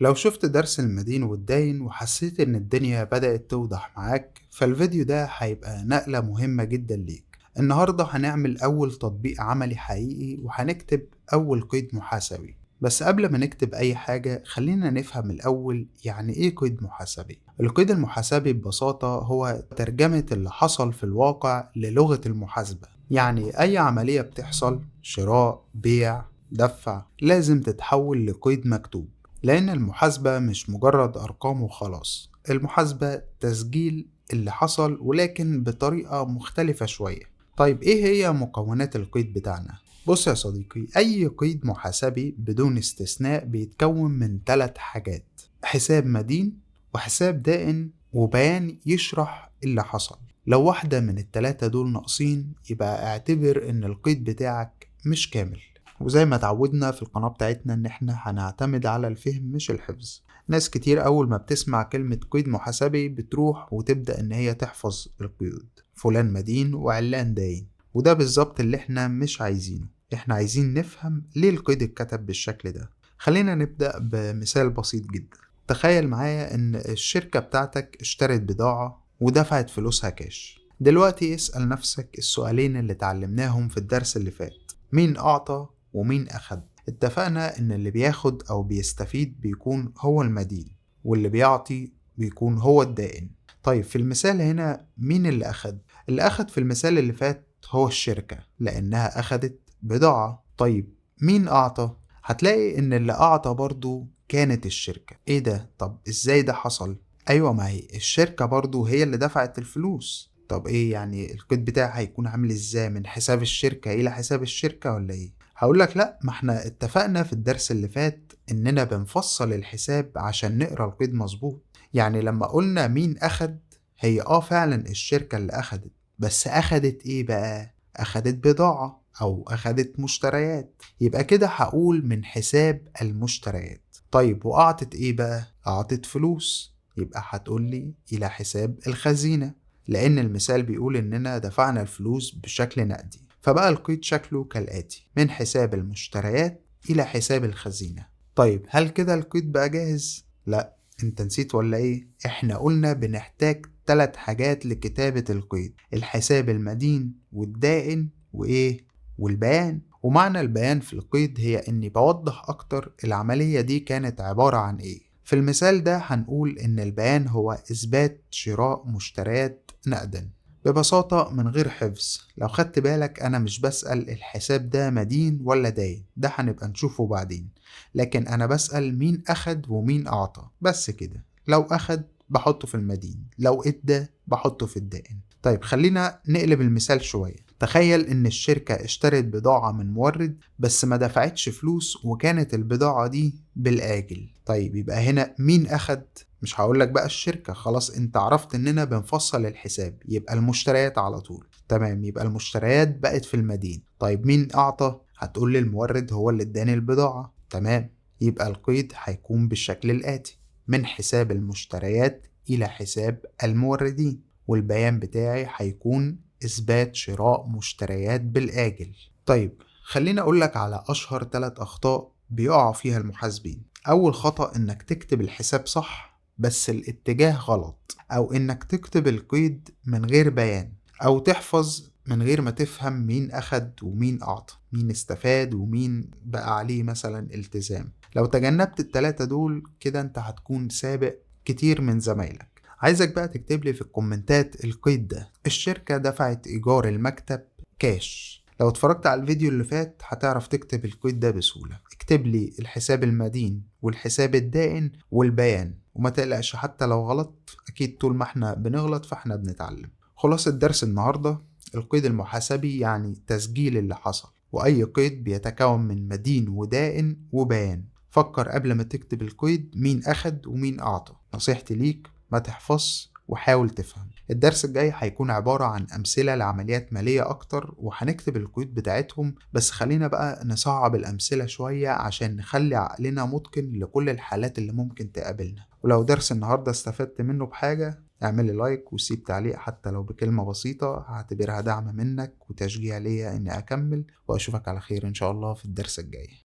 لو شفت درس المدين والداين وحسيت إن الدنيا بدأت توضح معاك، فالفيديو ده هيبقى نقلة مهمة جدا ليك. النهاردة هنعمل أول تطبيق عملي حقيقي وهنكتب أول قيد محاسبي. بس قبل ما نكتب أي حاجة خلينا نفهم الأول يعني إيه قيد محاسبي. القيد المحاسبي ببساطة هو ترجمة اللي حصل في الواقع للغة المحاسبة. يعني أي عملية بتحصل، شراء، بيع، دفع، لازم تتحول لقيد مكتوب. لأن المحاسبة مش مجرد أرقام وخلاص، المحاسبة تسجيل اللي حصل ولكن بطريقة مختلفة شوية. طيب إيه هي مكونات القيد بتاعنا؟ بص يا صديقي، أي قيد محاسبي بدون استثناء بيتكون من 3 حاجات: حساب مدين، وحساب دائن، وبيان يشرح اللي حصل. لو واحدة من ال3 دول ناقصين يبقى اعتبر إن القيد بتاعك مش كامل. وزي ما اتعودنا في القناة بتاعتنا ان احنا هنعتمد على الفهم مش الحفظ. ناس كتير اول ما بتسمع كلمة قيد محاسبي بتروح وتبدأ ان هي تحفظ القيود، فلان مدين وعلان داين. وده بالظبط اللي احنا مش عايزينه. احنا عايزين نفهم ليه القيد اتكتب بالشكل ده. خلينا نبدأ بمثال بسيط جدا. تخيل معايا ان الشركة بتاعتك اشترت بضاعة ودفعت فلوسها كاش. دلوقتي اسأل نفسك السؤالين اللي اتعلمناهم في الدرس اللي فات: مين أعطى ومين أخد؟ اتفقنا إن اللي بياخد أو بيستفيد بيكون هو المدين، واللي بيعطي بيكون هو الدائن. طيب في المثال هنا مين اللي أخد؟ اللي أخد في المثال اللي فات هو الشركة لأنها أخدت بضاعة. طيب مين أعطى؟ هتلاقي إن اللي أعطى برضو كانت الشركة. إيه ده؟ طب إزاي ده حصل؟ أيوة، ما هي الشركة برضو هي اللي دفعت الفلوس. طب إيه يعني القيد بتاعها هيكون عامل إزاي؟ من حساب الشركة إلى حساب الشركة ولا إيه؟ هقولك لأ، ما احنا اتفقنا في الدرس اللي فات إننا بنفصل الحساب عشان نقرأ القيد مظبوط. يعني لما قلنا مين أخد، هي فعلا الشركة اللي أخدت، بس أخدت إيه بقى؟ أخدت بضاعة أو أخدت مشتريات، يبقى كده هقول من حساب المشتريات. طيب وأعطت إيه بقى؟ أعطت فلوس، يبقى هتقولي إلى حساب الخزينة، لأن المثال بيقول إننا دفعنا الفلوس بشكل نقدي. فبقى القيد شكله كالآتي: من حساب المشتريات إلى حساب الخزينة. طيب هل كده القيد بقى جاهز؟ لا، انت نسيت ولا ايه؟ احنا قلنا بنحتاج 3 حاجات لكتابة القيد: الحساب المدين والدائن وايه؟ والبيان. ومعنى البيان في القيد هي اني بوضح اكتر العملية دي كانت عبارة عن ايه. في المثال ده هنقول ان البيان هو اثبات شراء مشتريات نقدا ببساطة من غير حفظ. لو خدت بالك أنا مش بسأل الحساب ده مدين ولا داين، ده هنبقى نشوفه بعدين، لكن أنا بسأل مين أخد ومين أعطى، بس كده. لو أخد بحطه في المدين، لو إدى بحطه في الدائن. طيب خلينا نقلب المثال شوية. تخيل إن الشركة اشترت بضاعة من مورد بس ما دفعتش فلوس وكانت البضاعة دي بالآجل. طيب يبقى هنا مين أخد؟ مش هقولك بقى الشركة، خلاص انت عرفت اننا بنفصل الحساب، يبقى المشتريات على طول. تمام، يبقى المشتريات بقت في المدين. طيب مين اعطى؟ هتقول لي المورد هو اللي اداني البضاعة. تمام، يبقى القيد هيكون بالشكل الآتي: من حساب المشتريات إلى حساب الموردين. والبيان بتاعي هيكون إثبات شراء مشتريات بالآجل. طيب خليني أقولك على أشهر 3 أخطاء بيقع فيها المحاسبين. أول خطأ إنك تكتب الحساب صح بس الاتجاه غلط، أو إنك تكتب القيد من غير بيان، أو تحفظ من غير ما تفهم مين أخد ومين أعطى، مين استفاد ومين بقى عليه مثلا التزام. لو تجنبت ال3 دول كده أنت هتكون سابق كتير من زمايلك. عايزك بقى تكتب لي في الكومنتات القيد ده: الشركة دفعت إيجار المكتب كاش. لو اتفرجت على الفيديو اللي فات هتعرف تكتب القيد ده بسهولة. اكتب لي الحساب المدين والحساب الدائن والبيان، وما تقلقش حتى لو غلط، اكيد طول ما احنا بنغلط فاحنا بنتعلم. خلاصة درس النهاردة: القيد المحاسبي يعني تسجيل اللي حصل، واي قيد بيتكون من مدين ودائن وبيان. فكر قبل ما تكتب القيد مين اخد ومين اعطى. نصيحتي ليك ما تحفظ وحاول تفهم. الدرس الجاي هيكون عبارة عن أمثلة لعمليات مالية أكتر وهنكتب القيود بتاعتهم، بس خلينا بقى نصعب الأمثلة شوية عشان نخلي عقلنا متقن لكل الحالات اللي ممكن تقابلنا. ولو درس النهاردة استفدت منه بحاجة اعمل لي لايك وسيب تعليق حتى لو بكلمة بسيطة، هعتبرها دعم منك وتشجيع ليا إني أكمل. وأشوفك على خير إن شاء الله في الدرس الجاي.